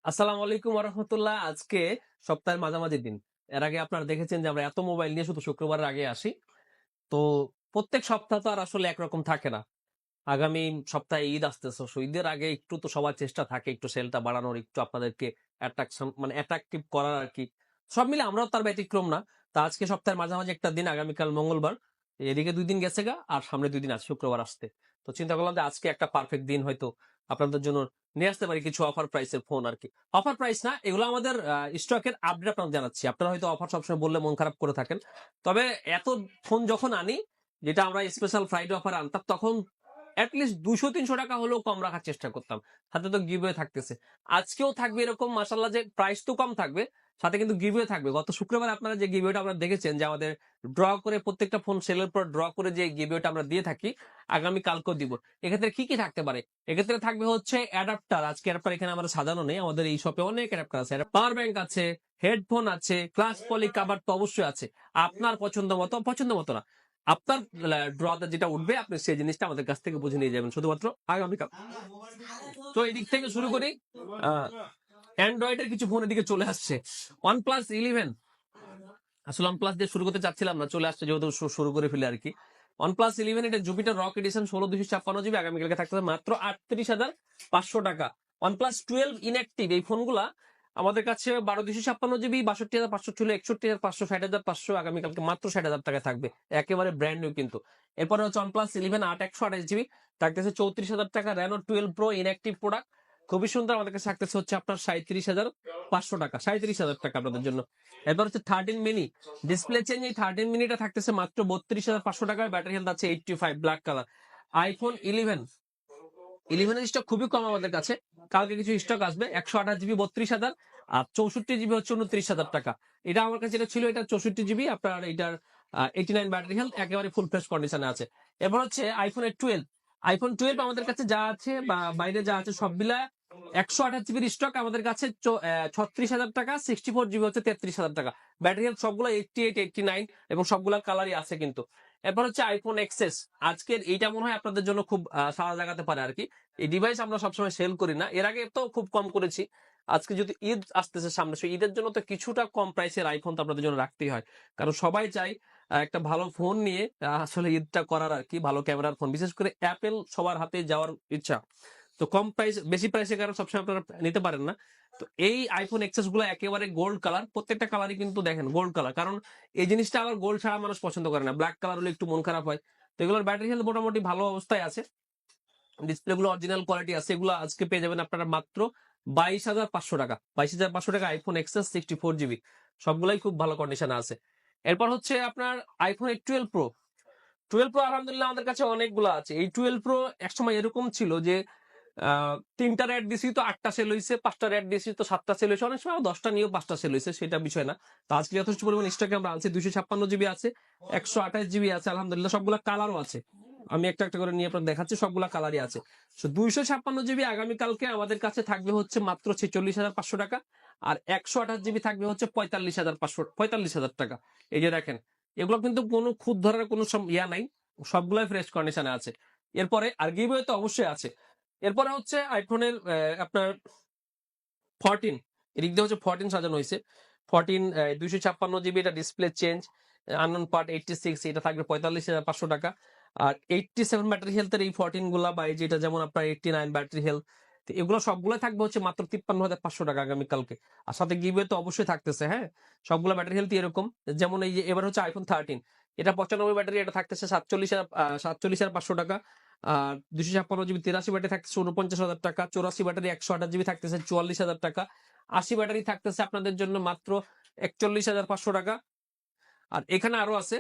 আসসালামু আলাইকুম রহমতুল্লাহ। আজকে সপ্তাহের মাঝামাঝি দিন। এর আগে আপনারা দেখেছেন যে আমরা এত মোবাইল নিয়ে শুধু শুক্রবারের আগে আসি। তো প্রত্যেক সপ্তাহ তো আর আসলে একরকম থাকে না। আগামী সপ্তাহে ঈদ আসতেছে। ঈদের আগে একটু তো সবার চেষ্টা থাকে একটু সেলটা বাড়ানোর, একটু আপনাদেরকে অ্যাট্রাকশন মানে অ্যাট্রাকটিভ করার আরকি। সব মিলে আমরাও তার ব্যতিক্রম না। তা আজকে সপ্তাহের মাঝামাঝি একটা দিন, আগামীকাল মঙ্গলবার। এদিকে ২ দিন গেছে গা আর সামনে ২ দিন আছে শুক্রবার আসতে। তো চিন্তা করলাম যে আজকে একটা পারফেক্ট দিন হয়তো আপনাদের জন্য নিয়ে আসতে পারি কিছু অফার প্রাইসের ফোন আরকি। অফার প্রাইস না, এগুলো আমাদের স্টকের আপডেট আপনাদের জানাচ্ছি। আপনারা হয়তো অফার সবসময় বললে মন খারাপ করে থাকেন। তবে এত ফোন যখন আনি, যেটা আমরা স্পেশাল ফ্রাইডে অফার আনতাম, তখন এটলিস্ট ২০০-৩০০ টাকা হলেও কম রাখার চেষ্টা করতাম। সাথে তো গিভওয়ে থাকতেছে। আজকেও থাকবে এরকম, মাশাআল্লাহ, যে প্রাইস তো কম থাকবে, সাথে কিন্তু গিভওয়ে থাকবে। গত শুক্রবার আপনারা যে গিভওয়েটা আপনারা দেখেছেন যে আমাদের ড্র করে প্রত্যেকটা ফোন সেলের পর ড্র করে যে গিভওয়েটা আমরা দিয়ে থাকি, আগামী কালকেও দিব। এক্ষেত্রে কি থাকতে পারে? এক্ষেত্রে থাকবে হচ্ছে অ্যাডাপ্টার। আজকে অ্যাডাপ্টার এখানে আমরা সাজানো নেই। আমাদের এই শপে অনেক অ্যাডাপ্টার আছে। পাওয়ার ব্যাংক আছে, হেডফোন আছে, ক্লাস পলি কভার তো অবশ্যই আছে। আপনার পছন্দ মতো না, আপনার ড্রতে যেটা উঠবে আপনি সেই জিনিসটা আমাদের কাছ থেকে বুঝে নিয়ে যাবেন শুধুমাত্র আগামীকাল। তো এই দিক থেকে শুরু করি। অ্যান্ড্রয়েডের কিছু ফোন এদিকে চলে আসছে। OnePlus 11, আসলে OnePlus দিয়ে শুরু করতে চাচ্ছিলাম না, চলে আসছে যেহেতু শুরু করে ফেলে আর কি। OnePlus 11, এটা জুপিটার রক এডিশন 16/256 GB, আগামীকালকে থাকতেছে মাত্র 38,500 টাকা। OnePlus 12 ইনঅ্যাক্টিভ, এই ফোনগুলা আমাদের কাছে 12/256 GB, 62,500 ছিল, 61,500, 60,500, আগামীকালকে মাত্র 60,000 টাকায় থাকবে। একেবারে ব্র্যান্ড নিউ কিন্তু। এরপরে হচ্ছে OnePlus 11 8/128 GB, থাকতেছে 34,000 টাকা। Reno 12 Pro ইনঅ্যাক্টিভ প্রোডাক্ট, খুবই সুন্দর, আমাদের কাছে থাকতেছে হচ্ছে আপনার 37,500 টাকা, 37,000 টাকা আপনাদের জন্য। এরপর হচ্ছে 13 মিনি ডিসপ্লে চেঞ্জ, এই 13 মিনিটা থাকতেছে মাত্র 32,500 টাকায়। ব্যাটারি হেলথ আছে 85, ব্ল্যাক কালার। iPhone 11 স্টক খুবই কম আমাদের কাছে, কালকে কিছু স্টক আসবে। 128 GB 32,000, আর 64 GB হচ্ছে 29,000 টাকা। এটা আমার কাছে যেটা ছিল, এটা 64 GB, আপনার এটার 89 ব্যাটারি হেলথ, একেবারে ফুল ফ্রেশ কন্ডিশনে আছে। এবার হচ্ছে আইফোন 12 আমাদের কাছে যা আছে বা বাইরে যা আছে সবগুলা 128 GB স্টক আমাদের কাছে 36,000 টাকা। 64 GB হচ্ছে 33,000 টাকা। ব্যাটারি হেলথ সবগুলো 88, 89, এবং সবগুলা কালারই আছে কিন্তু। এরপর হচ্ছে iPhone XS, আজকের এইটা মনে হয় আপনাদের জন্য খুব সাড়া জাগাতে পারে আর কি। এই ডিভাইস আমরা সবসময় সেল করি না, এর আগে তো খুব কম করেছি। আজকে যদি ঈদ আসতেছে সামনে, সেই ঈদের জন্য তো কিছুটা কম প্রাইসের আইফোন তো আপনাদের জন্য রাখতেই হয়, কারণ সবাই চাই একটা ভালো ফোন নিয়ে আসলে ঈদটা করার আর কি। ভালো ক্যামেরার ফোন, বিশেষ করে অ্যাপেল সবার হাতে যাওয়ার ইচ্ছা। তো কম প্রাইস, বেশি প্রাইসে কারণ সবসময় আপনারা নিতে পারেন না। তো এই iPhone XS গুলো একেবারে গোল্ড কালার, প্রত্যেকটা কালারই কিন্তু দেখেন গোল্ড কালার, কারণ এই জিনিসটা আবার গোল্ড ছাড়া মানুষ পছন্দ করে না, ব্ল্যাক কালার হলে একটু মন খারাপ হয়। তো এগুলোর ব্যাটারি হেলথ মোটামুটি ভালো অবস্থায় আছে, ডিসপ্লে গুলো অরিজিনাল কোয়ালিটি আছে। এগুলো আজকে পেয়ে যাবেন আপনারা মাত্র 22,500 টাকা। 22,500 টাকা iPhone XS 64 GB, সবগুলাই খুব ভালো কন্ডিশনে আছে। এরপর হচ্ছে আপনার iPhone 12 Pro আলহামদুলিল্লাহ আমাদের কাছে অনেকগুলো আছে। এই 12 Pro একসময় এরকম ছিল যে 3টা রেট দিছি তো 8টা সেল হয়েছে, 5টা রেট দিছি তো 7টা সেল হয়েছে, অনেক সময় 10টা নিয়েও 5টা সেল হয়েছে, সেটা বিষয় না। তো আজকে যথেষ্ট পরিমাণ স্টকে আমরা আনছি। 256 GB আছে, 128 GB আছে, আলহামদুলিল্লাহ সবগুলা কালারও আছে। আমি একটা একটা করে নিয়ে আপনার দেখাচ্ছি, সবগুলা কালারই আছে। 256 GB আগামীকালকে আমাদের কাছে থাকবে হচ্ছে মাত্র 46,500 টাকা, আর 128 GB থাকবে হচ্ছে 45,000 টাকা। এই যে দেখেন, এগুলো কিন্তু কোনো খুদ ধরার কোনো নাই, সবগুলাই ফ্রেশ কন্ডিশনে আছে। এরপরে আর গিভওয়ে তো অবশ্যই আছে। এরপরে হচ্ছে আইফোনের আপনার 14, এদিক দিয়ে হচ্ছে 14 সাজানো হয়েছে। 14 256 GB, এটা ডিসপ্লে চেঞ্জ, আননোন পার্ট 86, এটা থাকবে 45,500 টাকা। আর 87 ব্যাটারি হেলথের এই 14 গুলা, বা এই যেটা যেমন আপনার 89 ব্যাটারি হেলথ, এগুলো সবগুলো থাকবে হচ্ছে মাত্র 53,500 টাকা আগামীকালকে। আর সাথে গিভওয়ে তো অবশ্যই থাকতেছে, হ্যাঁ। সবগুলো ব্যাটারি হেলথ এরকম, যেমন এই যে এবার হচ্ছে iPhone 13, এটা 95 ব্যাটারি, এটা থাকতেছে 47,500 টাকা। আর 256 GB 83 ব্যাটারি থাকতেছে 49,000 টাকা। 84 ব্যাটারি 128 GB থাকতেছে 44,000 টাকা। 80 ব্যাটারি থাকতেছে আপনাদের জন্য মাত্র 41,500 টাকা। আর এখানে আরো আছে,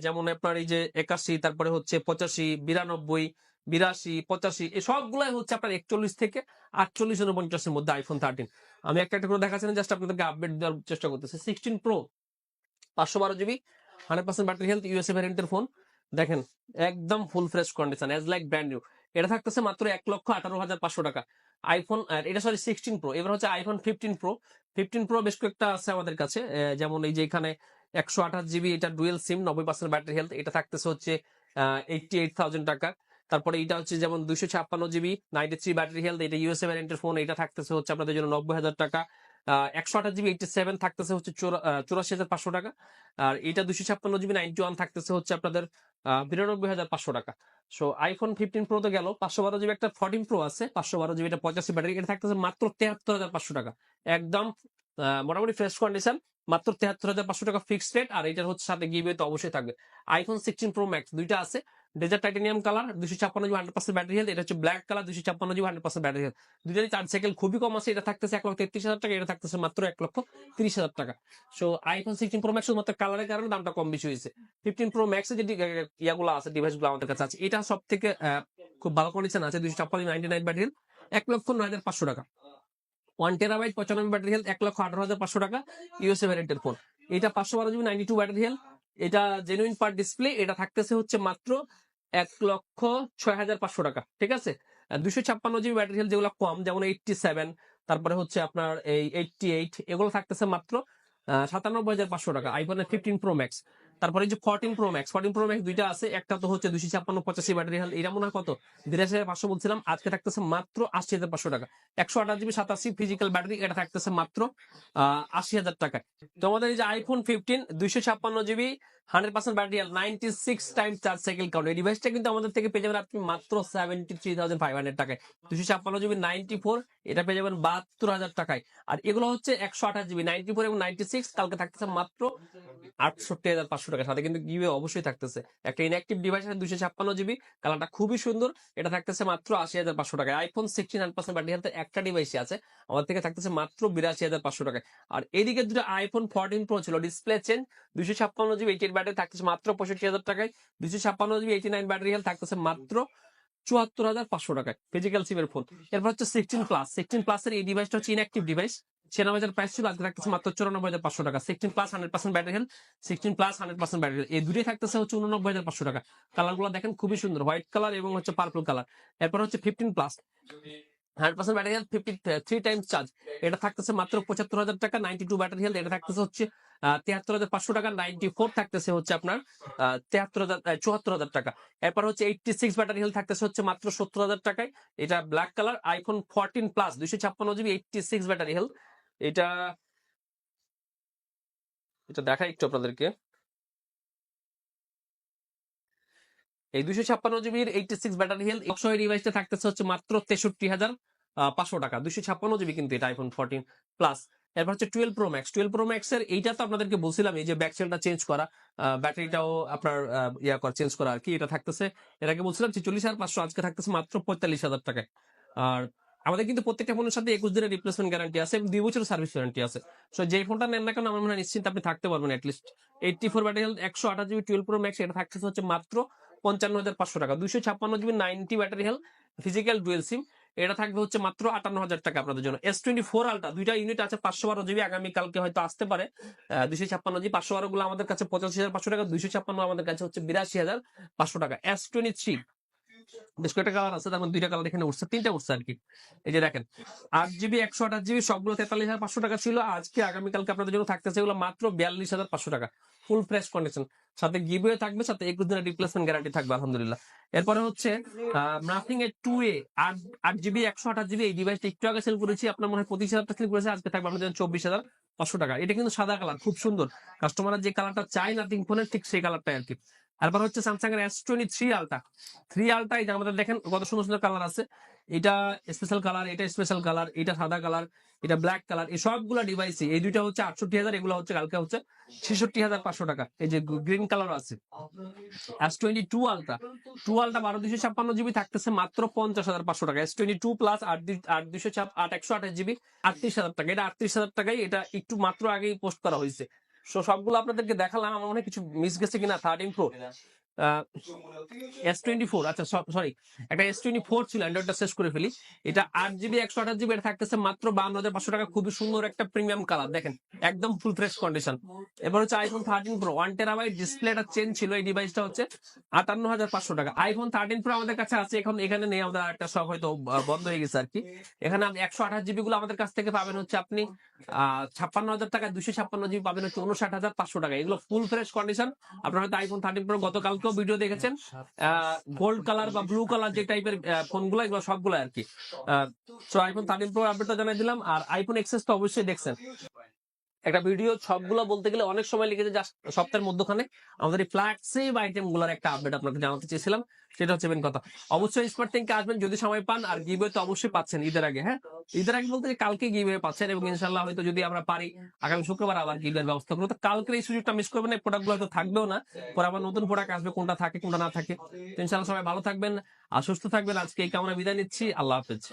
যেমন আপনার এই যে 81, তারপরে হচ্ছে 85, 92, 82, 85, এই সবগুলাই হচ্ছে আপনার 41 থেকে 48, 49-এর মধ্যে iPhone 13। আমি একটা একটা করে দেখাচ্ছি না, জাস্ট আপনাদেরকে আপডেট দেওয়ার চেষ্টা করতেছি। 16 Pro 512 GB, 100% battery health, USA ভ্যারিয়েন্টের ফোন। দেখেন একদম full fresh condition, as like brand new. এটা থাকতেছে মাত্র 1,18,500 টাকা। আইফোন, এটা সরি 16 Pro। এবার হচ্ছে iPhone 15 Pro। 15 Pro বেশ কয়েকটা আছে আমাদের কাছে, যেমন এই যে এখানে 128 GB, এটা ডুয়েল সিম, 90% ব্যাটারি হেলথ, এটা থাকতেছে হচ্ছে 88,000 টাকা। তারপরে এটা হচ্ছে যেমন 256 জিবি 93 ব্যাটারি হেলথ, এটা ইউএসএ ভ্যারিয়েন্টের ফোন, এটা থাকতেছে হচ্ছে আপনাদের জন্য 90,000 টাকা। 128 জিবি 87 থাকতেছে হচ্ছে 84,500 টাকা। আর এটা 256 জিবি 91 থাকতেছে হচ্ছে আপনাদের 92,500 টাকা। সো আইফোন 15 প্রো তো গেল, 512 জিবি একটা 14 প্রো আছে, 512 জিবি, এটা 85 ব্যাটারি, এটা থাকতেছে মাত্র 73,500 টাকা। একদম মোটামুটি ফ্রেশ কন্ডিশন, মাত্র 73,500 টাকা ফিক্সড রেট। আর এটার হচ্ছে সাথে গিভওয়ে তো অবশ্যই থাকবে। আইফোন 16 প্রো ম্যাক্স দুইটা আছে, desert titanium colour 256 GB 100% battery health, এটা হচ্ছে black colour 256 GB 100% battery health. দুইটারই চার্জ সাইকেল খুবই কম আছে, এটা থাকতেছে 1,33,000 টাকা, এটা থাকতেছে মাত্র 1,30,000 টাকা। সো আইফোন 16 প্রো ম্যাক্স শুধুমাত্র কালারের কারণে দামটা কম বেশি হয়েছে। 15 প্রো ম্যাক্স এর যে ইয়াগুলো আছে, ডিভাইসগুলো আমাদের কাছে আছে, এটা সব থেকে খুব ভালো কন্ডিশন আছে, 256 99 ব্যাটারি হেলথ, 1,09,500 টাকা। 1 টেরাবাইট 95 ব্যাটারি হেলথ, 1,18,500 টাকা, ইউএসএ ভ্যারিয়েন্টের ফোন। এটা 512 জিবি 92 ব্যাটারি হেলথ, এটা জেনুইন পার ডিসপ্লে, এটা থাকতেছে হচ্ছে মাত্র 1,06,500 টাকা। ঠিক আছে। 256 জিবি ব্যাটারি হেলথ যেগুলো কম, যেমন 87, তারপরে হচ্ছে আপনার এই 88, এগুলো থাকতেছে মাত্র 97,500 টাকা আইফোনের 15 প্রো ম্যাক্স। তারপরে যে 14 প্রো ম্যাক্স, 14 প্রো ম্যাক্স দুইটা আছে, একটা তো হচ্ছে 256 85 ব্যাটারি হেলথ, এটা মনে হয় কত 82,500 বলছিলাম, আজকে থাকতেছে মাত্র 80,500 টাকা। 128 জিবি 87 ফিজিক্যাল ব্যাটারি, এটা থাকতেছে মাত্র 80,000 টাকায়। তো আমাদের এই যে iPhone 15 256 GB 100% battery, 96 time charge cycle count, এই ডিভাইসটা কিন্তু আমাদের থেকে পেয়ে যাবেন আপনি মাত্র 73,500 টাকায়। 256 জিবি 94, এটা পেয়ে যাবেন 72,000 টাকায়। আর এগুলো হচ্ছে 128 জিবি 94 এবং 96, কালকে থাকতেছে মাত্র 68,500 টাকা। সাথে কিন্তু গিভওয়ে অবশ্যই থাকতেছে। একটা ইনঅ্যাক্টিভ ডিভাইস আছে 256 জিবি, কালারটা খুবই সুন্দর, এটা থাকতেছে মাত্র 80,500 টাকায়। আইফোন 16 100% ব্যাটারি হেলথ একটা ডিভাইসই আছে, আমাদের থেকে থাকতেছে মাত্র 82,500 টাকায়। আর এদিকে দুটো আইফোন 14 প্রো ছিল, ডিসপ্লে চেঞ্জ, 256 জিবি 88 ব্যাটারি থাকতেছে মাত্র 65,000 টাকায়। 256 জিবি 89 ব্যাটারি হেলথ থাকতেছে মাত্র 74,500 টাকায়, ফিজিক্যাল সিমের ফোন। এরপর হচ্ছে 16 প্লাস, 16 প্লাসের এই ডিভাইসটা হচ্ছে ইনঅ্যাক্টিভ ডিভাইস, 96,000 প্রাইস ছিল, আজকে থাকতেছে মাত্র 94,500 টাকা। 16 plus 100% battery health, 16 plus 100% battery health, এই দুটোই থাকতেছে হচ্ছে 89,500 টাকা। কালারগুলো দেখেন খুবই সুন্দর, হোয়াইট কালার এবং হচ্ছে পার্পল কালার। এরপর হচ্ছে 15 plus 100% battery health, 53 Times charge, এটা থাকতেছে মাত্র 75,000 টাকা। 92 ব্যাটারি হেলথ, এটা থাকতেছে হচ্ছে 73,500 টাকা। 94 থাকতেছে হচ্ছে আপনার 74,000 টাকা। এরপর হচ্ছে 86 ব্যাটারি হেলথ থাকতেছে হচ্ছে মাত্র 70,000 টাকায়, এটা black colour. IPhone 14 plus 256 GB 86 battery health, এটা এটা দেখাই একটু আপনাদেরকে। এই 256 জিবির 86 ব্যাটারি হেলথ অক্সয় ডিভাইসটা থাকতেছে হচ্ছে মাত্র 63,500 টাকা। 256 জিবি কিন্তু এটা আইফোন 14 প্লাস। এরপর হচ্ছে 12 প্রো ম্যাক্স, 12 প্রো ম্যাক্স এর এইটা তো আপনাদেরকে বলছিলাম, এই যে ব্যাক সেলটা চেঞ্জ করা, ব্যাটারিটাও আপনার চেঞ্জ করা আর কি, এটা থাকতেছে, এটাকে বলছিলাম 46,500, আজকে থাকতেছে মাত্র 45,000 টাকায়। আর আমাদের কিন্তু প্রত্যেকটা ফোনের সাথে 21 দিনের রিপ্লেসমেন্ট গ্যারান্টি আছে এবং 2 বছরের সার্ভিস ওয়ারেন্টি আছে। সো যে ফোনটা নেন না কেন আমার মনে হয় নিশ্চিন্ত আপনি থাকতে পারবেন at least. 84 battery health 128 GB 12 pro max, এটা থাকতেছে হচ্ছে মাত্র 55,500 টাকা। 256 GB 90 battery health, physical dual SIM, এটা থাকবে হচ্ছে মাত্র 58,000 টাকা আপনাদের জন্য। S24 আলট্রা দুইটা ইউনিট আছে, 512 জিবি, আগামীকালকে হয়তো আসতে পারে। 256 জিবি 512 গুলো আমাদের কাছে 85,500 টাকা, 256 আমাদের কাছে হচ্ছে 82,500 টাকা। S23 বেশ কয়েকটা কালার আছে, তার মধ্যে দুইটা কালার এখানে উঠছে, তিনটা উঠছে আর কি। এই যে দেখেন 8 জিবি 128 জিবি সবগুলো 43,500 টাকা ছিল, আজকে আগামীকালকে আপনাদের জন্য থাকতেছে এগুলো মাত্র 42,500 টাকা, ফুল ফ্রেশ কন্ডিশন, সাথে গিভওয়ে থাকবে, সাথে 21 দিনের রিপ্লেসমেন্ট গ্যারান্টি থাকবে আলহামদুলিল্লাহ। এরপরে হচ্ছে নাথিং এর 2A 8 জিবি 128 জিবি, এই ডিভাইসটা একটু আগে সেল করেছি, আপনার মনে হয় 25,000 টাকা সেল করেছে, আজকে থাকবে আপনাদের জন্য 24,500 টাকা। এটা কিন্তু সাদা কালার, খুব সুন্দর, কাস্টমাররা যে কালারটা চায় নাথিং ফোনের ঠিক সেই কালারটাই আর কি। তারপর হচ্ছে স্যামসাং এর S23 আলট্রা, 3 আলট্রা, এই যে আমাদের দেখেন কত সুন্দর সুন্দর কালার আছে, এটা স্পেশাল কালার, এটা স্পেশাল কালার, এটা সাদা কালার, এটা ব্ল্যাক কালার, এই সবগুলা ডিভাইসই, এই দুইটা হচ্ছে 68,000, এগুলো হচ্ছে কালকে হচ্ছে 66,500 টাকা। এই যে গ্রিন কালার আছে S22 আলট্রা, 2 আলট্রা 12/256 জিবি থাকতেছে মাত্র 50,500 টাকা। S22 প্লাস 8/256 38 জিবি 38,000 টাকা, এটা 38,000 টাকায়, এটা একটু মাত্র আগেই পোস্ট করা হয়েছে। সো সবগুলো আপনাদেরকে দেখালাম, আমার মনে হয় কিছু মিস গেছে কিনা। 13 প্রো S24, আচ্ছা সরি, একটা S24 ছিল, অ্যান্ড্রয়েডটা শেষ করে ফেলি। এটা 8 জিবি 128 জিবি, এটা থাকতেছে মাত্র 52,500 টাকা, খুবই সুন্দর একটা প্রিমিয়াম কালার, দেখেন একদম ফুল ফ্রেশ কন্ডিশন। এবার হচ্ছে আইফোন 13 প্রো 1 টেরাবাইট, ডিসপ্লেটা চেঞ্জ ছিল, এই ডিভাইসটা হচ্ছে 58,500 টাকা। আইফোন 13 প্রো আমাদের কাছে আছে, এখন এখানে নেই, আমাদের একটা সব হয়তো বন্ধ হয়ে গেছে আর কি। এখানে 128 জিবি গুলো আমাদের কাছ থেকে পাবেন হচ্ছে আপনি 56,000 টাকায়, 256 জিবি পাবেন হচ্ছে 59,500 টাকা, এগুলো ফুল ফ্রেশ কন্ডিশন। আপনার হয়তো আইফোন 13 প্রো গতকালকে কালকেও ভিডিও দেখেছেন, গোল্ড কালার বা ব্লু কালার যে টাইপের ফোনগুলো, এগুলো সবগুলো আর কি। তো আইফোন 13 প্রো আপডেটটা জানাই দিলাম, আর আইফোন এক্সএস তো অবশ্যই দেখছেন। একটা ভিডিও সবগুলো বলতে গেলে অনেক সময় লেগেছে, জাস্ট সপ্তাহের মধ্যখানে আমাদের এই ফ্ল্যাগশিপ আইটেম গুলোর একটা আপডেট আপনাকে জানাতে চেয়েছিলাম, সেটা হচ্ছে মেন কথা। অবশ্যই স্মার্ট থেকে আসবেন যদি সময় পান, আর গিভওয়ে তো অবশ্যই পাচ্ছেন ঈদের আগে। হ্যাঁ, ঈদের আগে বলতে কালকে গিভওয়ে পাচ্ছেন, এবং ইনশাল্লাহ হয়তো যদি আমরা পারি আগামী শুক্রবার আবার গিভওয়ের ব্যবস্থা করবো। তো কালকের এই সুযোগটা মিস করবেন না, প্রোডাক্ট গুলো হয়তো থাকবেও না, পরে আবার নতুন প্রোডাক্ট আসবে, কোনটা থাকে কোনটা না থাকে। তো ইনশাল্লাহ সবাই ভালো থাকবেন আর সুস্থ থাকবেন। আজকে এই কামনা বিদায় নিচ্ছি, আল্লাহ হাফেজ।